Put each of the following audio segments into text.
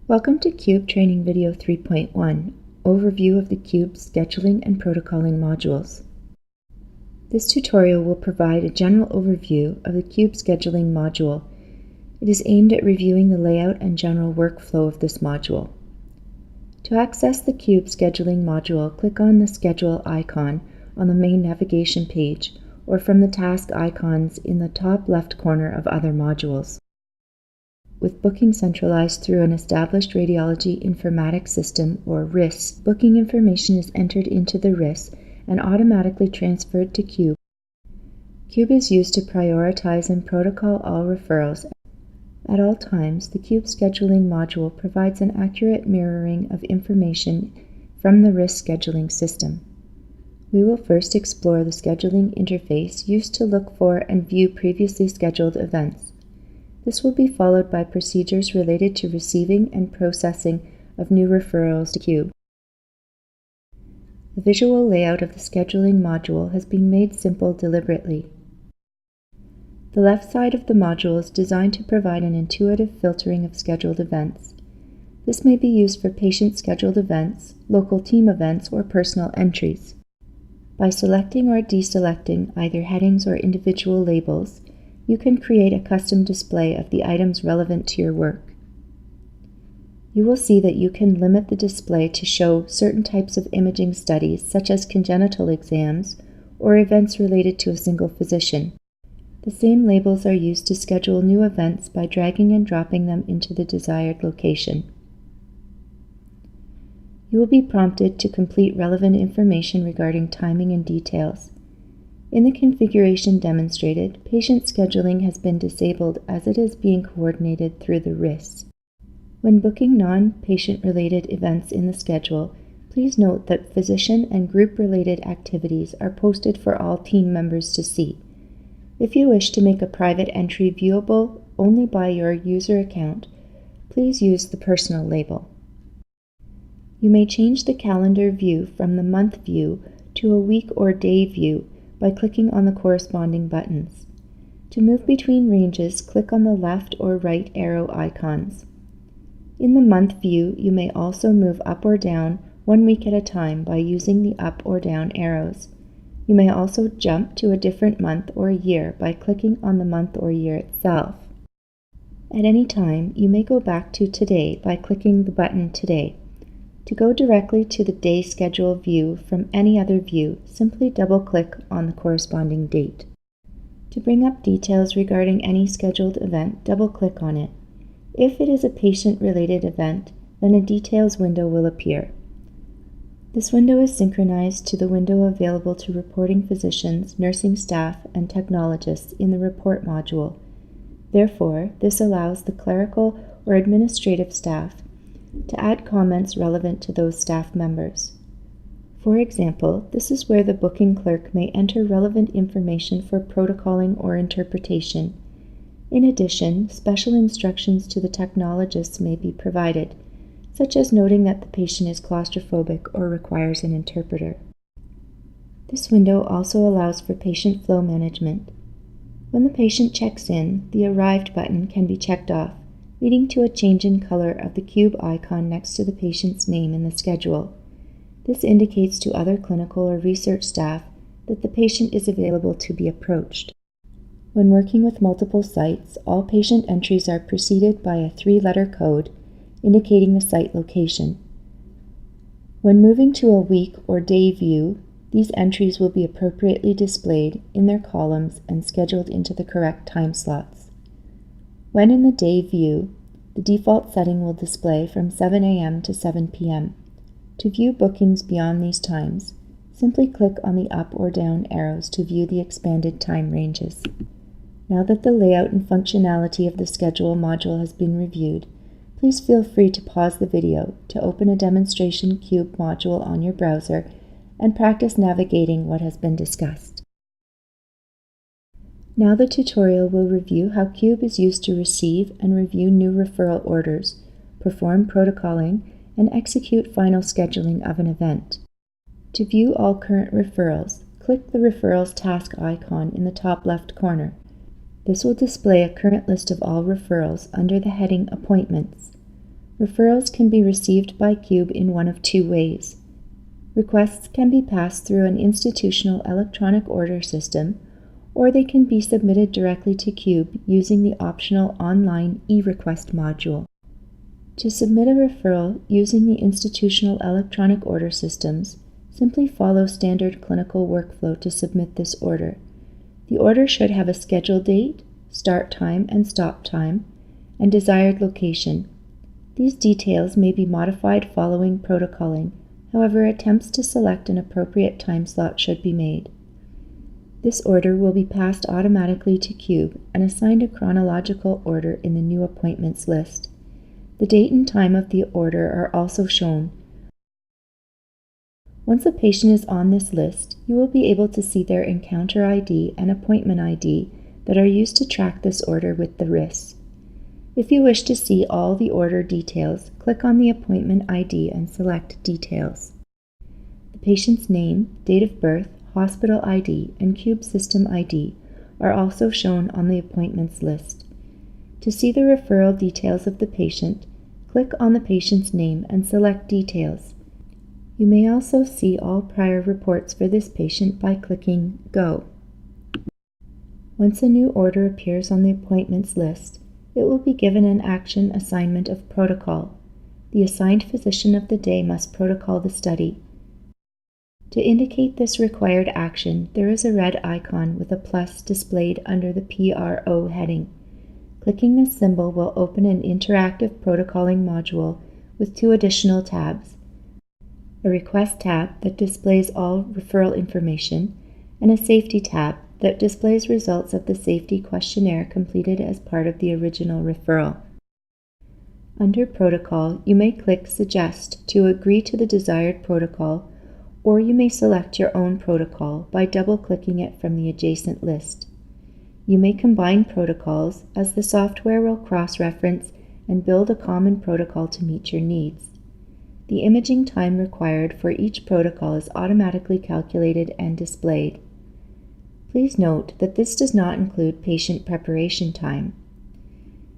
Welcome to CUBE Training Video 3.1, Overview of the CUBE Scheduling and Protocolling Modules. This tutorial will provide a general overview of the CUBE Scheduling module. It is aimed at reviewing the layout and general workflow of this module. To access the CUBE Scheduling module, click on the Schedule icon on the main navigation page or from the task icons in the top left corner of other modules. With booking centralized through an established radiology informatics system, or RIS, booking information is entered into the RIS and automatically transferred to CUBE. CUBE is used to prioritize and protocol all referrals. At all times, the CUBE scheduling module provides an accurate mirroring of information from the RIS scheduling system. We will first explore the scheduling interface used to look for and view previously scheduled events. This will be followed by procedures related to receiving and processing of new referrals to CUBE. The visual layout of the scheduling module has been made simple deliberately. The left side of the module is designed to provide an intuitive filtering of scheduled events. This may be used for patient-scheduled events, local team events, or personal entries. By selecting or deselecting either headings or individual labels, you can create a custom display of the items relevant to your work. You will see that you can limit the display to show certain types of imaging studies, such as congenital exams or events related to a single physician. The same labels are used to schedule new events by dragging and dropping them into the desired location. You will be prompted to complete relevant information regarding timing and details. In the configuration demonstrated, patient scheduling has been disabled as it is being coordinated through the RIS. When booking non-patient-related events in the schedule, please note that physician and group-related activities are posted for all team members to see. If you wish to make a private entry viewable only by your user account, please use the personal label. You may change the calendar view from the month view to a week or day view by clicking on the corresponding buttons. To move between ranges, click on the left or right arrow icons. In the month view, you may also move up or down 1 week at a time by using the up or down arrows. You may also jump to a different month or year by clicking on the month or year itself. At any time, you may go back to Today by clicking the button Today. To go directly to the day schedule view from any other view, simply double-click on the corresponding date. To bring up details regarding any scheduled event, double-click on it. If it is a patient-related event, then a details window will appear. This window is synchronized to the window available to reporting physicians, nursing staff, and technologists in the Report module. Therefore, this allows the clerical or administrative staff to add comments relevant to those staff members. For example, this is where the booking clerk may enter relevant information for protocoling or interpretation. In addition, special instructions to the technologists may be provided, such as noting that the patient is claustrophobic or requires an interpreter. This window also allows for patient flow management. When the patient checks in, the Arrived button can be checked off, leading to a change in color of the CUBE icon next to the patient's name in the schedule. This indicates to other clinical or research staff that the patient is available to be approached. When working with multiple sites, all patient entries are preceded by a 3-letter code indicating the site location. When moving to a week or day view, these entries will be appropriately displayed in their columns and scheduled into the correct time slots. When in the day view, the default setting will display from 7 a.m. to 7 p.m. To view bookings beyond these times, simply click on the up or down arrows to view the expanded time ranges. Now that the layout and functionality of the Schedule module has been reviewed, please feel free to pause the video to open a demonstration CUBE module on your browser and practice navigating what has been discussed. Now the tutorial will review how CUBE is used to receive and review new referral orders, perform protocoling, and execute final scheduling of an event. To view all current referrals, click the Referrals task icon in the top left corner. This will display a current list of all referrals under the heading Appointments. Referrals can be received by CUBE in one of two ways. Requests can be passed through an institutional electronic order system, or they can be submitted directly to CUBE using the optional online e-request module. To submit a referral using the institutional electronic order systems, simply follow standard clinical workflow to submit this order. The order should have a scheduled date, start time and stop time, and desired location. These details may be modified following protocoling, however, attempts to select an appropriate time slot should be made. This order will be passed automatically to CUBE and assigned a chronological order in the new appointments list. The date and time of the order are also shown. Once a patient is on this list, you will be able to see their encounter ID and appointment ID that are used to track this order with the RIS. If you wish to see all the order details, click on the appointment ID and select Details. The patient's name, date of birth, hospital ID, and CUBE system ID are also shown on the appointments list. To see the referral details of the patient, click on the patient's name and select Details. You may also see all prior reports for this patient by clicking Go. Once a new order appears on the appointments list, it will be given an action assignment of protocol. The assigned physician of the day must protocol the study. To indicate this required action, there is a red icon with a plus displayed under the PRO heading. Clicking this symbol will open an interactive protocoling module with two additional tabs: a Request tab that displays all referral information, and a Safety tab that displays results of the safety questionnaire completed as part of the original referral. Under Protocol, you may click Suggest to agree to the desired protocol, or you may select your own protocol by double-clicking it from the adjacent list. You may combine protocols, as the software will cross-reference and build a common protocol to meet your needs. The imaging time required for each protocol is automatically calculated and displayed. Please note that this does not include patient preparation time.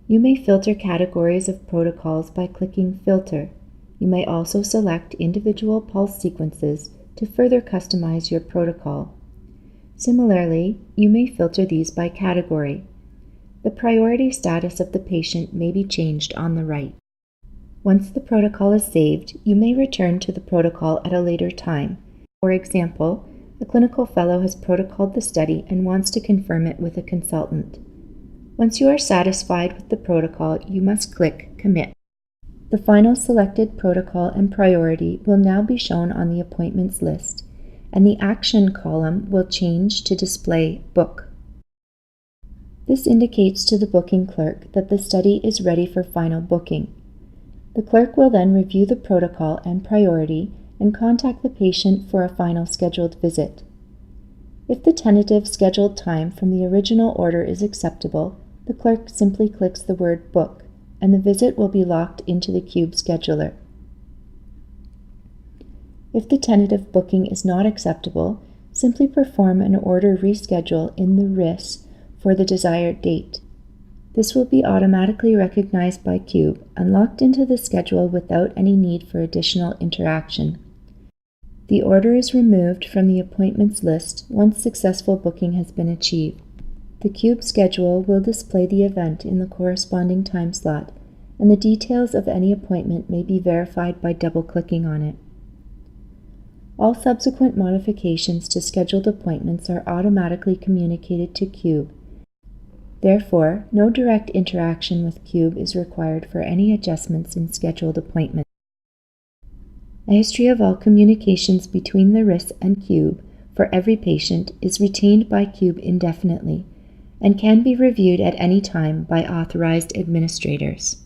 You may filter categories of protocols by clicking Filter. You may also select individual pulse sequences to further customize your protocol. Similarly, you may filter these by category. The priority status of the patient may be changed on the right. Once the protocol is saved, you may return to the protocol at a later time. For example, a clinical fellow has protocoled the study and wants to confirm it with a consultant. Once you are satisfied with the protocol, you must click Commit. The final selected protocol and priority will now be shown on the appointments list, and the action column will change to display Book. This indicates to the booking clerk that the study is ready for final booking. The clerk will then review the protocol and priority and contact the patient for a final scheduled visit. If the tentative scheduled time from the original order is acceptable, the clerk simply clicks the word Book, and the visit will be locked into the CUBE scheduler. If the tentative booking is not acceptable, simply perform an order reschedule in the RIS for the desired date. This will be automatically recognized by CUBE and locked into the schedule without any need for additional interaction. The order is removed from the appointments list once successful booking has been achieved. The CUBE schedule will display the event in the corresponding time slot, and the details of any appointment may be verified by double-clicking on it. All subsequent modifications to scheduled appointments are automatically communicated to CUBE. Therefore, no direct interaction with CUBE is required for any adjustments in scheduled appointments. A history of all communications between the RIS and CUBE for every patient is retained by CUBE indefinitely and can be reviewed at any time by authorized administrators.